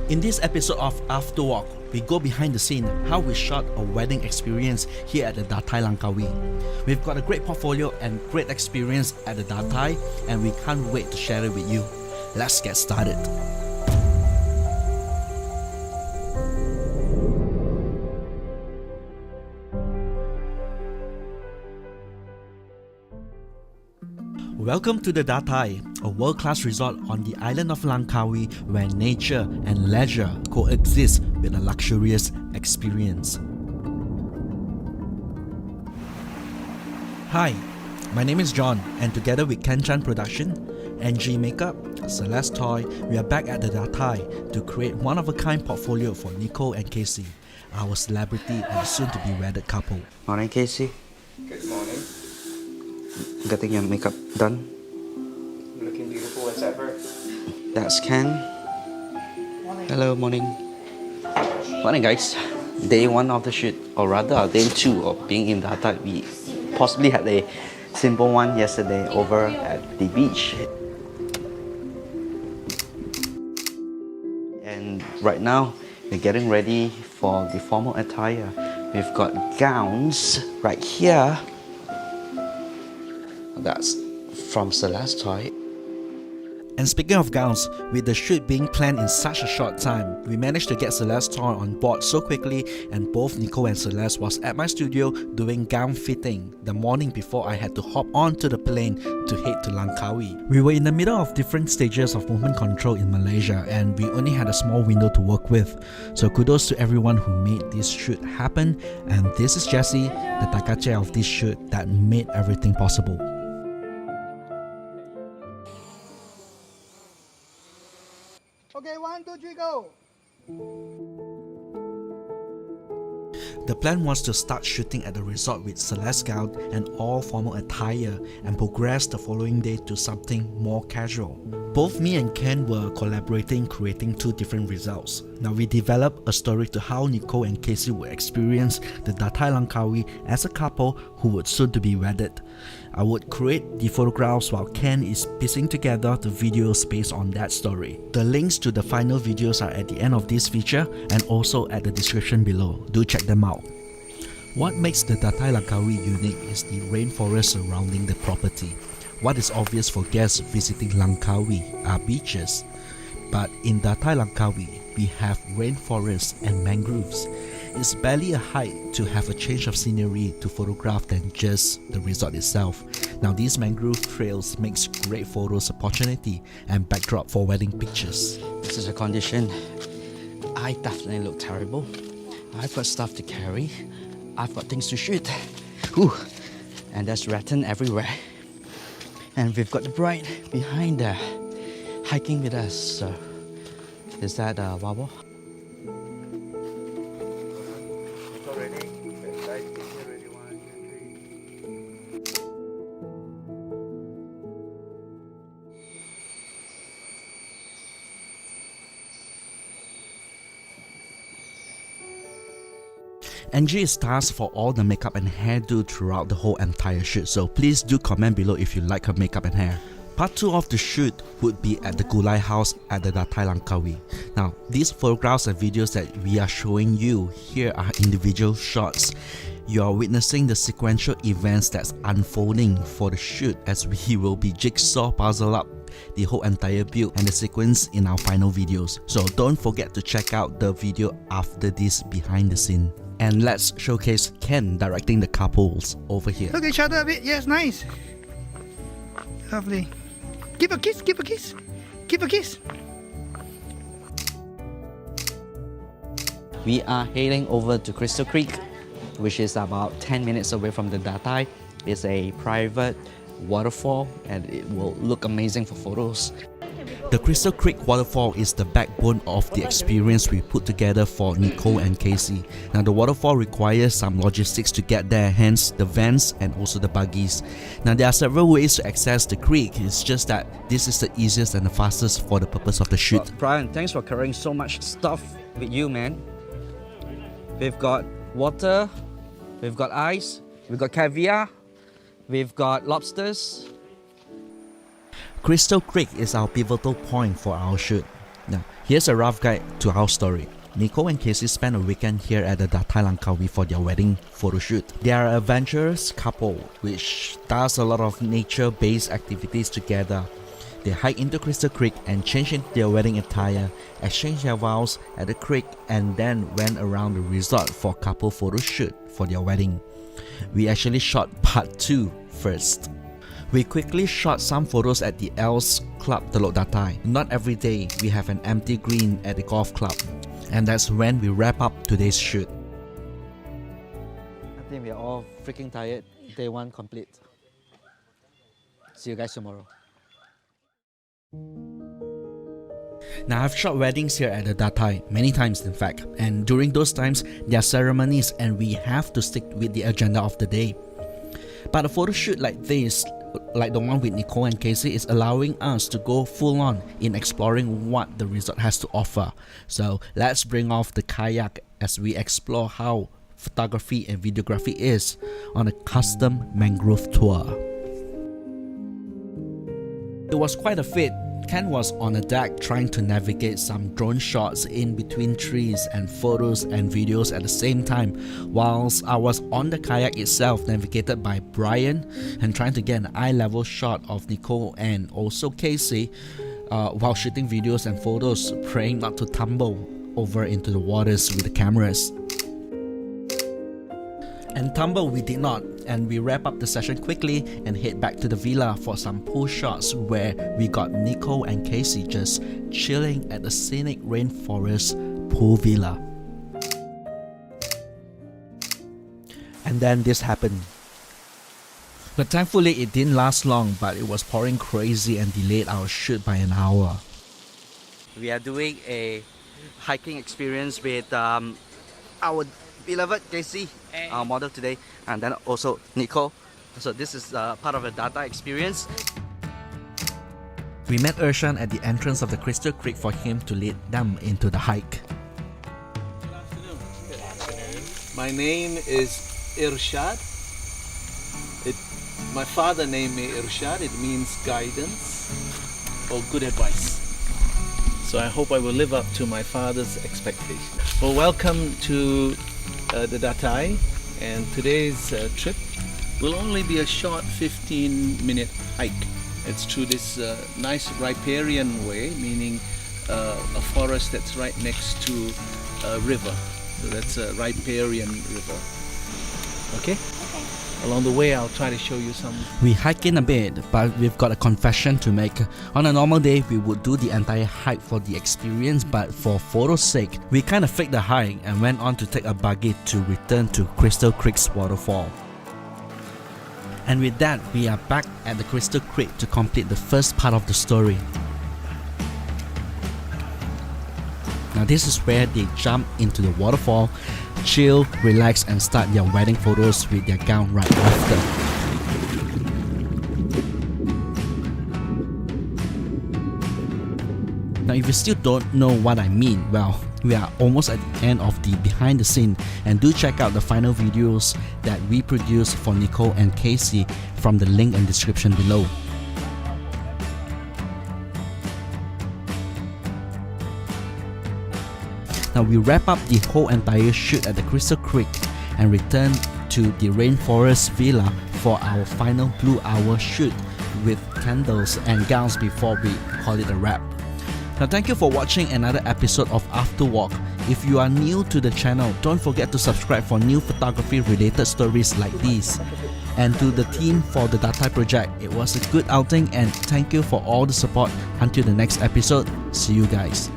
In this episode of After Walk, we go behind the scene how we shot a wedding experience here at the Datai Langkawi. We've got a great portfolio and great experience at the Datai, and we can't wait to share it with you. Let's get started. Welcome to the Datai, a world-class resort on the island of Langkawi where nature and leisure coexist with a luxurious experience. Hi, my name is John, and together with Kenchan Production, NG Makeup, Celeste Toy, we are back at the Datai to create one-of-a-kind portfolio for Nicole and Casey, our celebrity and soon-to-be wedded couple. Morning, Casey. Good morning. Getting your makeup done. Looking beautiful as ever. That's Ken. Hello, morning. Morning, guys. Day one of the shoot, or rather day two of being in Datai. We possibly had a simple one yesterday over at the beach. And right now, we're getting ready for the formal attire. We've got gowns right here. That's from Celeste Toy. And speaking of gowns, with the shoot being planned in such a short time, we managed to get Celeste Toy on board so quickly, and both Nicole and Celeste was at my studio doing gown fitting the morning before I had to hop onto the plane to head to Langkawi. We were in the middle of different stages of movement control in Malaysia, and we only had a small window to work with. So kudos to everyone who made this shoot happen, and this is Jessie, the takache of this shoot that made everything possible. Okay, 1, 2, 3, go! The plan was to start shooting at the resort with Celeste gown and all formal attire and progress the following day to something more casual. Both me and Ken were collaborating, creating two different results. Now we developed a story to how Nicole and Casey would experience the Datai Langkawi as a couple who would soon to be wedded. I would create the photographs while Ken is piecing together the videos based on that story. The links to the final videos are at the end of this feature and also at the description below. Do check them out. What makes the Datai Langkawi unique is the rainforest surrounding the property. What is obvious for guests visiting Langkawi are beaches, but in Datai Langkawi, we have rainforests and mangroves. It's barely a hike to have a change of scenery to photograph than just the resort itself. Now these mangrove trails makes great photos opportunity and backdrop for wedding pictures. This is a condition. I definitely look terrible. I've got stuff to carry. I've got things to shoot. Whew. And there's rattan everywhere. And we've got the bride behind there, hiking with us. So, is that Wabo? NG is tasked for all the makeup and hairdo throughout the whole entire shoot, so please do comment below if you like her makeup and hair. Part 2 of the shoot would be at the Gulai house at the Datai Langkawi. Now, these photographs and videos that we are showing you here are individual shots. You are witnessing the sequential events that's unfolding for the shoot as we will be jigsaw puzzle up the whole entire build and the sequence in our final videos. So don't forget to check out the video after this behind the scene. And let's showcase Ken directing the couples over here. Look at each other a bit. Yes, nice. Lovely. Give a kiss, give a kiss. Give a kiss. We are heading over to Crystal Creek, which is about 10 minutes away from the Datai. It's a private waterfall and it will look amazing for photos. The Crystal Creek waterfall is the backbone of the experience we put together for Nicole and Casey. Now the waterfall requires some logistics to get there, hence the vans and also the buggies. Now there are several ways to access the creek, it's just that this is the easiest and the fastest for the purpose of the shoot. Well, Brian, thanks for carrying so much stuff with you, man. We've got water, we've got ice, we've got caviar, we've got lobsters. Crystal Creek is our pivotal point for our shoot. Now, Here's a rough guide to our story. Nicole and Casey spent a weekend here at the Datai Langkawi for their wedding photo shoot. They are an adventurous couple which does a lot of nature-based activities together. They hiked into Crystal Creek and changed into their wedding attire, exchanged their vows at the creek, and then went around the resort for a couple photo shoot for their wedding. We actually shot part 2 first. We quickly shot some photos at the Els Club Telok Datai. Not every day we have an empty green at the golf club. And that's when we wrap up today's shoot. I think we are all freaking tired. Day 1 complete. See you guys tomorrow. Now I've shot weddings here at the Datai many times in fact, and during those times there are ceremonies and we have to stick with the agenda of the day. But a photo shoot like this, like the one with Nicole and Casey, is allowing us to go full on in exploring what the resort has to offer. So let's bring off the kayak as we explore how photography and videography is on a custom mangrove tour. It was quite a feat. Ken was on a deck trying to navigate some drone shots in between trees and photos and videos at the same time, whilst I was on the kayak itself navigated by Brian and trying to get an eye-level shot of Nicole and also Casey while shooting videos and photos, praying not to tumble over into the waters with the cameras. And tumble we did not, and we wrap up the session quickly and head back to the villa for some pool shots where we got Nicole and Casey just chilling at the scenic rainforest pool villa. And then this happened. But thankfully it didn't last long, but it was pouring crazy and delayed our shoot by an hour. We are doing a hiking experience with our beloved Casey, our model today, and then also Nicole. So this is part of the Datai experience. We met Ershan at the entrance of the Crystal Creek for him to lead them into the hike. Good afternoon. My name is Irshad. My father named me Irshad. It means guidance or good advice. So I hope I will live up to my father's expectations. Well, welcome to the Datai, and today's trip will only be a short 15-minute hike. It's through this nice riparian way, meaning a forest that's right next to a river. So that's a riparian river. Okay? Along the way, I'll try to show you some. We hike in a bit, but we've got a confession to make. On a normal day, we would do the entire hike for the experience, but for photo's sake, we kind of faked the hike and went on to take a buggy to return to Crystal Creek's waterfall. And with that, we are back at the Crystal Creek to complete the first part of the story. Now this is where they jump into the waterfall, chill, relax and start their wedding photos with their gown right after. Now if you still don't know what I mean, well, we are almost at the end of the behind the scene, and do check out the final videos that we produced for Nicole and Casey from the link and description below. Now we wrap up the whole entire shoot at the Crystal Creek and return to the Rainforest Villa for our final blue hour shoot with candles and gowns before we call it a wrap. Now thank you for watching another episode of After Walk. If you are new to the channel, don't forget to subscribe for new photography related stories like these. And to the team for the Datai project, it was a good outing and thank you for all the support. Until the next episode, see you guys.